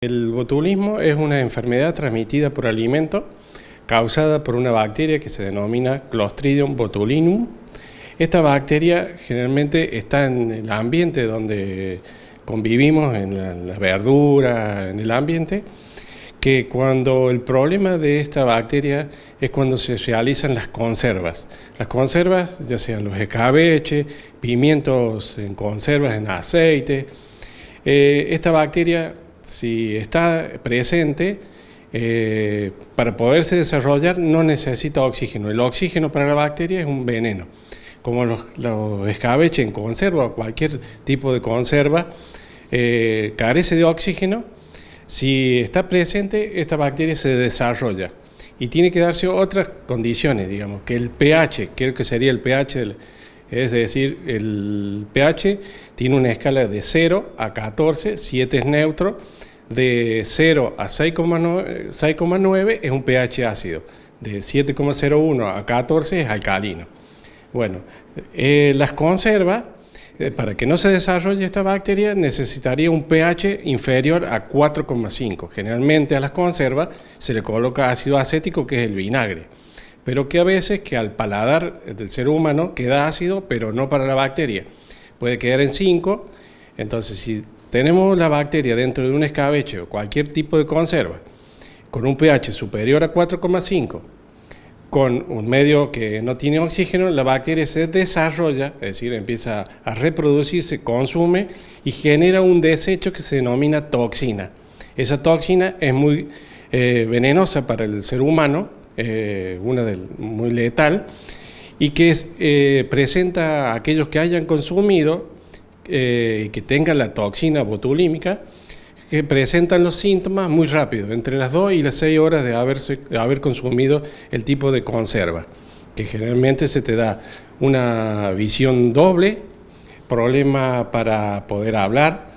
El botulismo es una enfermedad transmitida por alimento causada por una bacteria que se denomina Clostridium botulinum. Esta bacteria generalmente está en el ambiente donde convivimos, en las verduras, en el ambiente, que cuando el problema de esta bacteria es cuando se realizan las conservas. Las conservas, ya sean los escabeches, pimientos en conservas en aceite, esta bacteria, si está presente, para poderse desarrollar no necesita oxígeno. El oxígeno para la bacteria es un veneno. Como los escabeches en conserva o cualquier tipo de conserva carece de oxígeno, si está presente, esta bacteria se desarrolla. Y tiene que darse otras condiciones, digamos, que el pH, que sería el pH, es decir, el pH tiene una escala de 0 a 14, 7 es neutro, de 0 a 6,9 es un pH ácido, de 7,01 a 14 es alcalino. Bueno, las conservas, para que no se desarrolle esta bacteria, necesitaría un pH inferior a 4,5. Generalmente a las conservas se le coloca ácido acético, que es el vinagre, pero que a veces que al paladar del ser humano queda ácido, pero no para la bacteria. Puede quedar en 5, entonces si tenemos la bacteria dentro de un escabeche o cualquier tipo de conserva con un pH superior a 4,5, con un medio que no tiene oxígeno, la bacteria se desarrolla, es decir, empieza a reproducirse, consume y genera un desecho que se denomina toxina. Esa toxina es muy venenosa para el ser humano, muy letal, y que presenta a aquellos que hayan consumido, que tengan la toxina botulímica, que presentan los síntomas muy rápido, entre las 2 y las 6 horas de haber consumido el tipo de conserva, que generalmente se te da una visión doble, problema para poder hablar,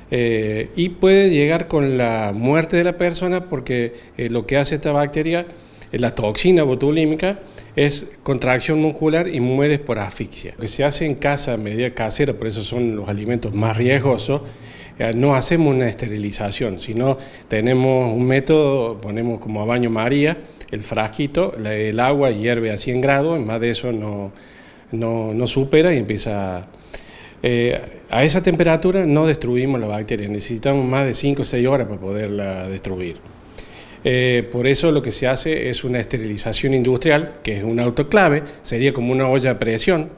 y puede llegar con la muerte de la persona, porque lo que hace esta bacteria, la toxina botulímica, es contracción muscular y mueres por asfixia. Lo que se hace en casa, medida casera, por eso son los alimentos más riesgosos. No hacemos una esterilización, sino tenemos un método, ponemos como a baño María el frasquito, el agua hierve a 100 grados, más de eso no supera y empieza. A esa temperatura no destruimos la bacteria, necesitamos más de 5 o 6 horas para poderla destruir. Por eso lo que se hace es una esterilización industrial, que es un autoclave, sería como una olla a presión.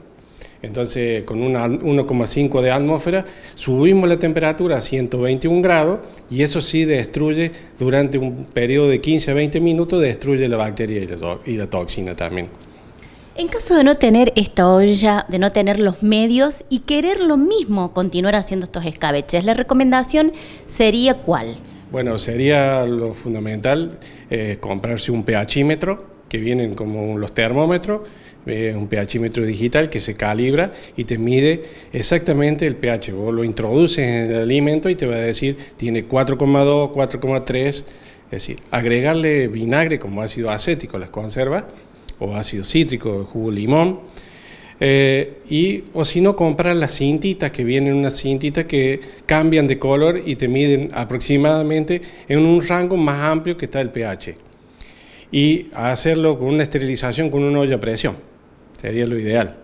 Entonces, con una 1,5 de atmósfera, subimos la temperatura a 121 grados y eso sí destruye, durante un periodo de 15 a 20 minutos, destruye la bacteria y la toxina también. En caso de no tener esta olla, de no tener los medios y querer lo mismo continuar haciendo estos escabeches, ¿la recomendación sería cuál? Bueno, sería lo fundamental comprarse un pHímetro, que vienen como los termómetros, un pHímetro digital que se calibra y te mide exactamente el pH. Vos lo introduces en el alimento y te va a decir tiene 4,2, 4,3, es decir, agregarle vinagre como ácido acético a las conservas, o ácido cítrico, jugo de limón, o si no, comprar las cintitas, que vienen unas cintitas que cambian de color y te miden aproximadamente en un rango más amplio que está el pH. Y hacerlo con una esterilización con una olla a presión, sería lo ideal.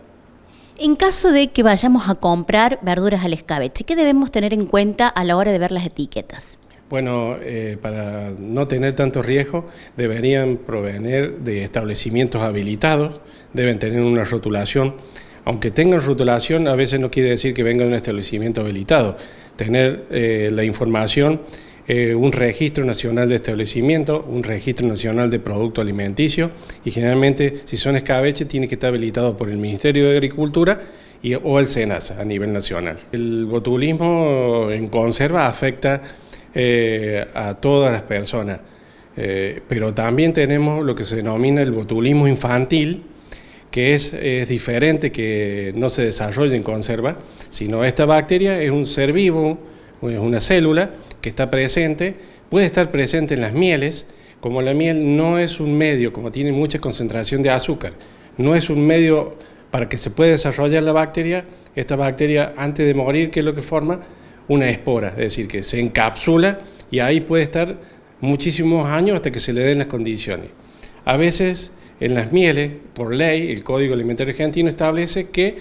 En caso de que vayamos a comprar verduras al escabeche, ¿qué debemos tener en cuenta a la hora de ver las etiquetas? Bueno, para no tener tanto riesgo, deberían provenir de establecimientos habilitados, deben tener una rotulación. Aunque tengan rotulación, a veces no quiere decir que venga de un establecimiento habilitado. Tener la información, un registro nacional de establecimiento, un registro nacional de producto alimenticio, y generalmente, si son escabeches, tiene que estar habilitado por el Ministerio de Agricultura o el SENASA a nivel nacional. El botulismo en conserva afecta a todas las personas, pero también tenemos lo que se denomina el botulismo infantil, que es diferente, que no se desarrolla en conserva, sino esta bacteria es un ser vivo, es una célula que está presente, puede estar presente en las mieles. Como la miel no es un medio, como tiene mucha concentración de azúcar, no es un medio para que se pueda desarrollar la bacteria. Esta bacteria, antes de morir, ¿qué es lo que forma? Una espora, es decir, que se encapsula y ahí puede estar muchísimos años hasta que se le den las condiciones. A veces en las mieles, por ley, el Código Alimentario Argentino establece que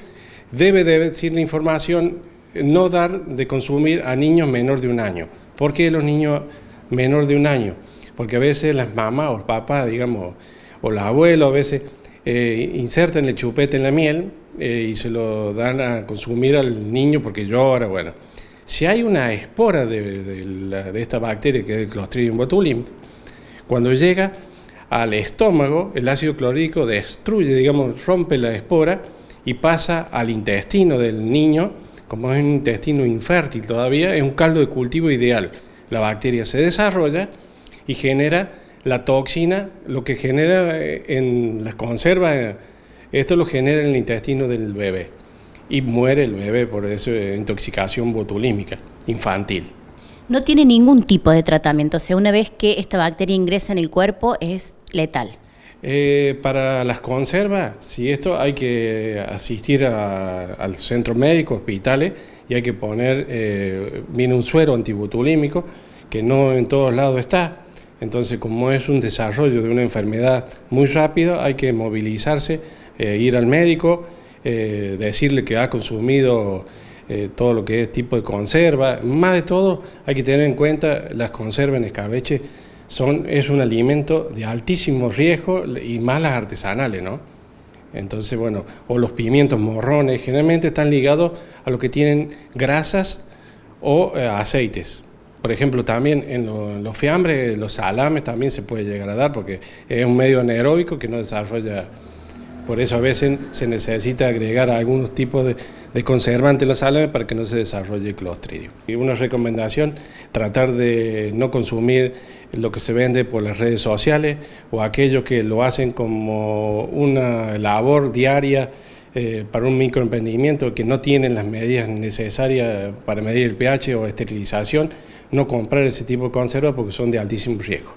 debe decir la información, no dar de consumir a niños menor de 1 año. ¿Por qué los niños menor de 1 año? Porque a veces las mamás o los papás, digamos, o los abuelos a veces insertan el chupete en la miel y se lo dan a consumir al niño porque llora, bueno. Si hay una espora de esta bacteria que es el Clostridium botulinum, cuando llega al estómago, el ácido clorhídrico destruye, digamos, rompe la espora y pasa al intestino del niño. Como es un intestino infértil todavía, es un caldo de cultivo ideal. La bacteria se desarrolla y genera la toxina, lo que genera en las conservas, esto lo genera en el intestino del bebé. Y muere el bebé por eso, intoxicación botulímica infantil. No tiene ningún tipo de tratamiento, o sea, una vez que esta bacteria ingresa en el cuerpo es letal. Para las conservas, si esto hay que asistir al centro médico, hospitales, y hay que poner, viene un suero antibotulímico, que no en todos lados está. Entonces, como es un desarrollo de una enfermedad muy rápido, hay que movilizarse, ir al médico, decirle que ha consumido todo lo que es tipo de conserva. Más de todo, hay que tener en cuenta las conservas en escabeche, es un alimento de altísimo riesgo y más las artesanales, ¿no? Entonces, bueno, o los pimientos morrones, generalmente están ligados a lo que tienen grasas o aceites. Por ejemplo, también en los fiambres, los salames también se puede llegar a dar porque es un medio anaeróbico que no desarrolla. Por eso a veces se necesita agregar algunos tipos de conservantes en los salames para que no se desarrolle el Clostridium. Y una recomendación, tratar de no consumir lo que se vende por las redes sociales o aquellos que lo hacen como una labor diaria para un microemprendimiento que no tienen las medidas necesarias para medir el pH o esterilización, no comprar ese tipo de conservas porque son de altísimo riesgo.